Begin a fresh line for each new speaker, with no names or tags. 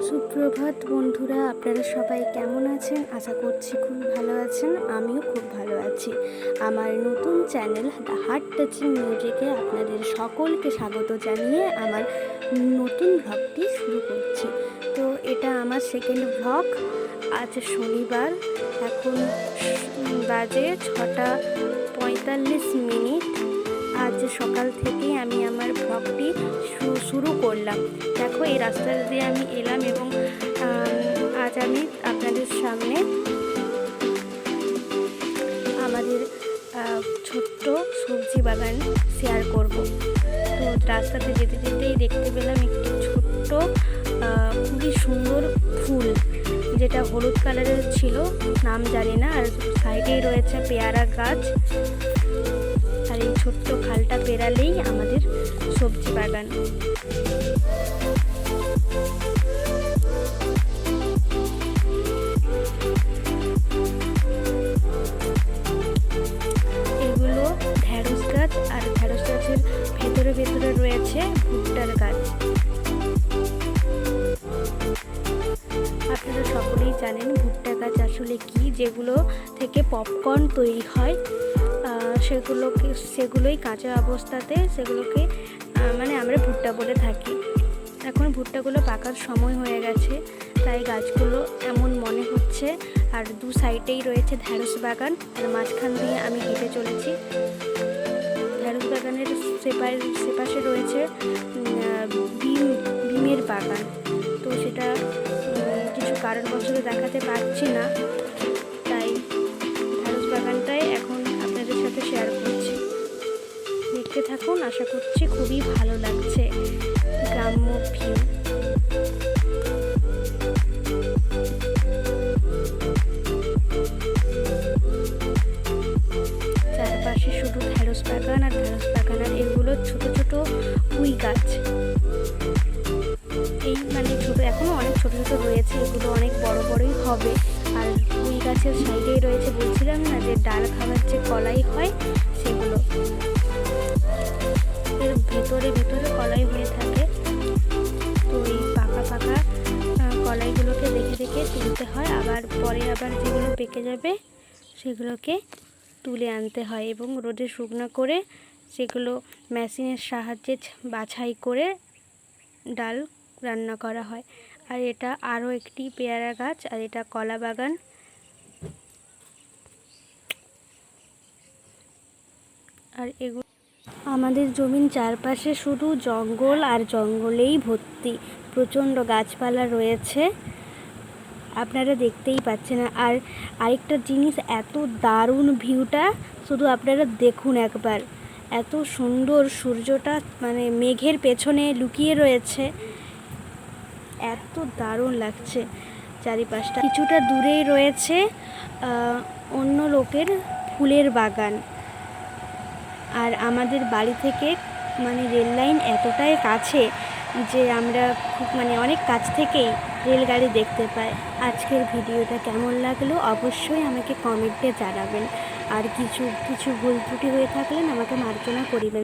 সুপ্রভাত বন্ধুরা, আপনারা সবাই কেমন আছেন? আশা করছি খুব ভালো আছেন। আমিও খুব ভালো আছি। আমার নতুন চ্যানেল দ্য হার্ট টাচিং মিউজিকে আপনাদের সকলকে স্বাগত জানিয়ে আমার নতুন ভ্লগটি শুরু করছি। তো এটা আমার সেকেন্ড ভ্লগ। আজ শনিবার, এখন বাজে 6:45। আজ সকাল থেকেই আমি আমার ভ্লগটি শুরু করলাম। দেখো, এই রাস্তা দিয়ে আমি এলাম এবং আজ আমি আপনাদের সামনে আমাদের ছোট্ট সবজি বাগান শেয়ার করব। তো রাস্তাতে যেতে যেতেই দেখতে পেলাম একটি ছোট্ট খুবই সুন্দর ফুল, যেটা হলুদ কালারের ছিল, নাম জানি না। আর সাইডেই রয়েছে পেয়ারা গাছ। আর এই ছোট্ট খালটা পেরালেই আমাদের সবজি বাগান। এগুলো ঢেঁড়স গাছ, আর ঢেঁড়স গাছের ভেতরে ভেতরে রয়েছে ভুট্টার গাছ। আপনারা সকলেই জানেন ভুট্টা গাছ আসলে কি, যেগুলো থেকে পপকর্ন তৈরি হয়। সেগুলোই কাঁচা অবস্থাতে সেগুলোকে মানে আমরা ভুট্টা বলে থাকি। এখন ভুট্টাগুলো পাকার সময় হয়ে গেছে, তাই গাছগুলো এমন মনে হচ্ছে। আর দু সাইডেই রয়েছে ঢেঁড়স বাগান, আর মাঝখান দিয়ে আমি হেঁটে চলেছি। ঢেঁড়স বাগানের সেপাশে রয়েছে বিমের বাগান। তো সেটা কিছু কারণবশত দেখাতে পারছি না, তাই ঢেঁড়স বাগানটাই এখন আপনাদের সাথে শেয়ার করছি। দেখতে থাকুন, আশা করছি খুবই ভালো লাগছে গ্রাম্য ভিউ। চারপাশে শুধু ঢেঁড়স বাগান আর ঢেঁড়স বাগান, আর এগুলো ছোট ছোট পুঁই গাছ। এই মানে ছোট, এখনো অনেক ছোট ছোট রয়েছে, এগুলো অনেক বড় বড়ই হবে। আর পুঁই গাছের সাইডেই রয়েছে, বলছিলাম না যে ডাল খাবার যে কলাই হয়, সেগুলো এর ভেতরে ভেতরে কলাই হয়ে থাকে। তো এই পাকা পাকা কলাইগুলোকে দেখে দেখে তুলতে হয়, আবার পরে আবার যেগুলো পেকে যাবে সেগুলোকে তুলে আনতে হয় এবং রোদে শুকনো করে সেগুলো মেশিনের সাহায্যে বাছাই করে ডাল রান্না করা হয়। আর এটা আরও একটি পেয়ারা গাছ, আর এটা কলা বাগান। আর এগুলো আমাদের জমির চারপাশে শুধু জঙ্গল আর জঙ্গলেই ভর্তি, প্রচণ্ড গাছপালা রয়েছে, আপনারা দেখতেই পাচ্ছেন। আর আরেকটা জিনিস, এত দারুণ ভিউটা, শুধু আপনারা দেখুন একবার। এত সুন্দর, সূর্যটা মানে মেঘের পেছনে লুকিয়ে রয়েছে, এত দারুণ লাগছে চারিপাশটা। কিছুটা দূরেই রয়েছে অন্য লোকের ফুলের বাগান। আর আমাদের বাড়ি থেকে মানে রেল লাইন এতটাই কাছে যে আমরা খুব অনেক কাছ থেকেই রেলগাড়ি দেখতে পাই। আজকের ভিডিওটা কেমন লাগলো অবশ্যই আমাকে কমেন্টে জানাবেন। আর কিছু ভুল ত্রুটি হয়ে থাকলে আমাকে মার্জনা করিবেন।